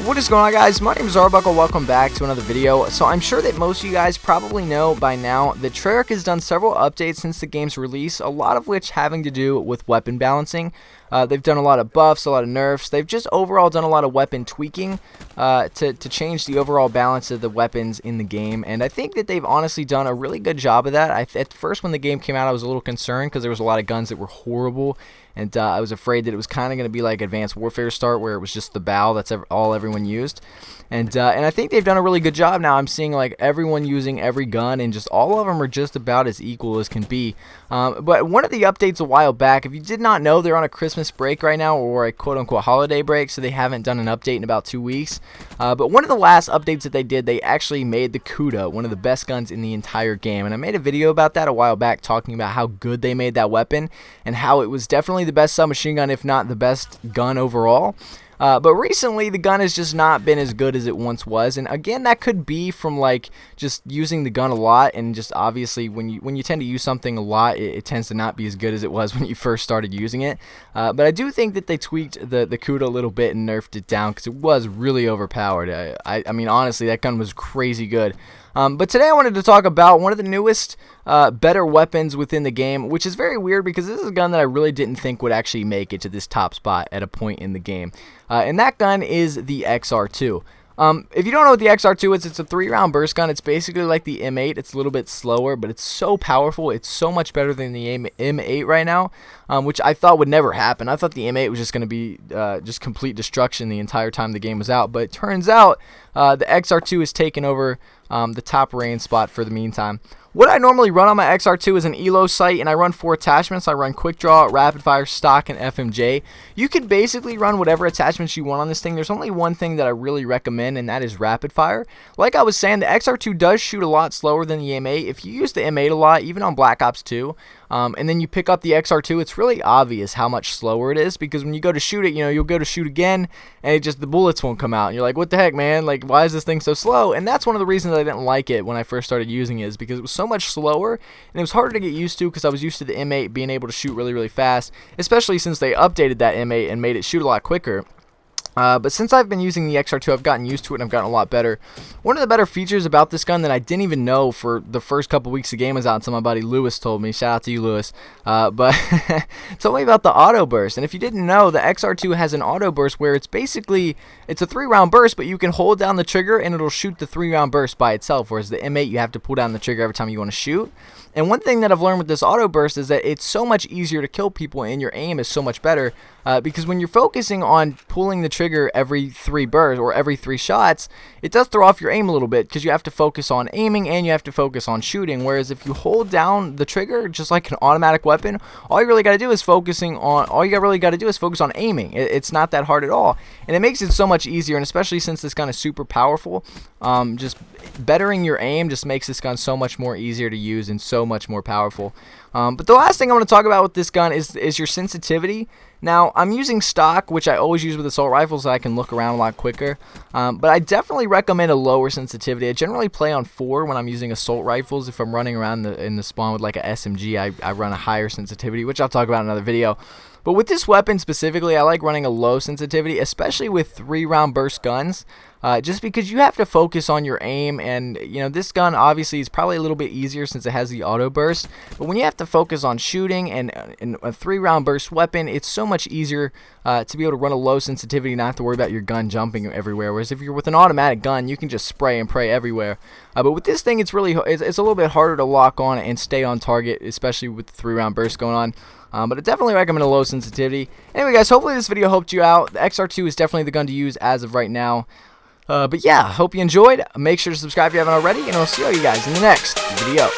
What is going on, guys? My name is Arbuckle. Welcome back to another video. So I'm sure that most of you guys probably know by now that PERK has done several updates since the game's release, a lot of which having to do with weapon balancing. They've done a lot of buffs, a lot of nerfs. They've just overall done a lot of weapon tweaking to change the overall balance of the weapons in the game. And I think that they've honestly done a really good job of that. At first, when the game came out, I was a little concerned because there was a lot of guns that were horrible. And I was afraid that it was kind of going to be like Advanced Warfare start, where it was just the bow that's all everyone used. And I think they've done a really good job now. I'm seeing like everyone using every gun, and just all of them are just about as equal as can be. But one of the updates a while back, if you did not know, they're on a Christmas break right now, or a quote-unquote holiday break, so they haven't done an update in about 2 weeks. But one of the last updates that they did, they actually made the Kuda one of the best guns in the entire game. And I made a video about that a while back, talking about how good they made that weapon, and how it was definitely the best submachine gun, if not the best gun overall. But recently, the gun has just not been as good as it once was, and again, that could be from like just using the gun a lot, and just obviously when you tend to use something a lot, it tends to not be as good as it was when you first started using it. But I do think that they tweaked the Kuda a little bit and nerfed it down, because it was really overpowered. I mean, honestly, that gun was crazy good. But today I wanted to talk about one of the newest, better weapons within the game, which is very weird because this is a gun that I really didn't think would actually make it to this top spot at a point in the game. And that gun is the XR-2. If you don't know what the XR-2 is, it's a 3-round burst gun. It's basically like the M8. It's a little bit slower, but it's so powerful. It's so much better than the M8 right now, which I thought would never happen. I thought the M8 was just going to be just complete destruction the entire time the game was out. But it turns out the XR-2 has taken over the top range spot for the meantime. What I normally run on my XR-2 is an ELO sight, and I run 4 attachments. I run quick draw, rapid fire, stock, and FMJ. You could basically run whatever attachments you want on this thing. There's only one thing that I really recommend, and that is rapid fire. Like I was saying, the XR-2 does shoot a lot slower than the M8. If you use the M8 a lot, even on Black Ops 2, and then you pick up the XR-2, it's really obvious how much slower it is, because when you go to shoot it, you'll go to shoot again, and the bullets won't come out, and you're like, what the heck, man? Like, why is this thing so slow? And that's one of the reasons I didn't like it when I first started using it, is because it was so much slower, and it was harder to get used to, because I was used to the M8 being able to shoot really, really fast, especially since they updated that M8 and made it shoot a lot quicker. But since I've been using the XR-2, I've gotten used to it and I've gotten a lot better. One of the better features about this gun that I didn't even know for the first couple weeks the game was out until my buddy Lewis told me. Shout out to you, Lewis. But told me about the auto burst. And if you didn't know, the XR-2 has an auto burst where it's a 3-round burst, but you can hold down the trigger and it'll shoot the 3-round burst by itself. Whereas the M8, you have to pull down the trigger every time you want to shoot. And one thing that I've learned with this auto burst is that it's so much easier to kill people, and your aim is so much better, because when you're focusing on pulling the trigger every 3 bursts or every 3 shots, it does throw off your aim a little bit, because you have to focus on aiming and you have to focus on shooting. Whereas if you hold down the trigger just like an automatic weapon, all you really got to do is focus on aiming. It's not that hard at all, and it makes it so much easier. And especially since this gun is super powerful, just bettering your aim just makes this gun so much more easier to use and so much more powerful. But the last thing I want to talk about with this gun is your sensitivity. Now, I'm using stock, which I always use with assault rifles, so I can look around a lot quicker. But I definitely recommend a lower sensitivity. I generally play on 4 when I'm using assault rifles. If I'm running around in the spawn with like a SMG, I run a higher sensitivity, which I'll talk about in another video. But with this weapon specifically, I like running a low sensitivity, especially with 3-round burst guns, just because you have to focus on your aim. And this gun obviously is probably a little bit easier since it has the auto burst, but when you have to focus on shooting and a 3-round burst weapon, it's so much easier to be able to run a low sensitivity and not have to worry about your gun jumping everywhere. Whereas if you're with an automatic gun, you can just spray and pray everywhere. But with this thing, it's a little bit harder to lock on and stay on target, especially with the 3-round burst going on. But I definitely recommend a low sensitivity. Anyway, guys, hopefully this video helped you out. The XR-2 is definitely the gun to use as of right now. But yeah, hope you enjoyed. Make sure to subscribe if you haven't already, and I'll see all you guys in the next video.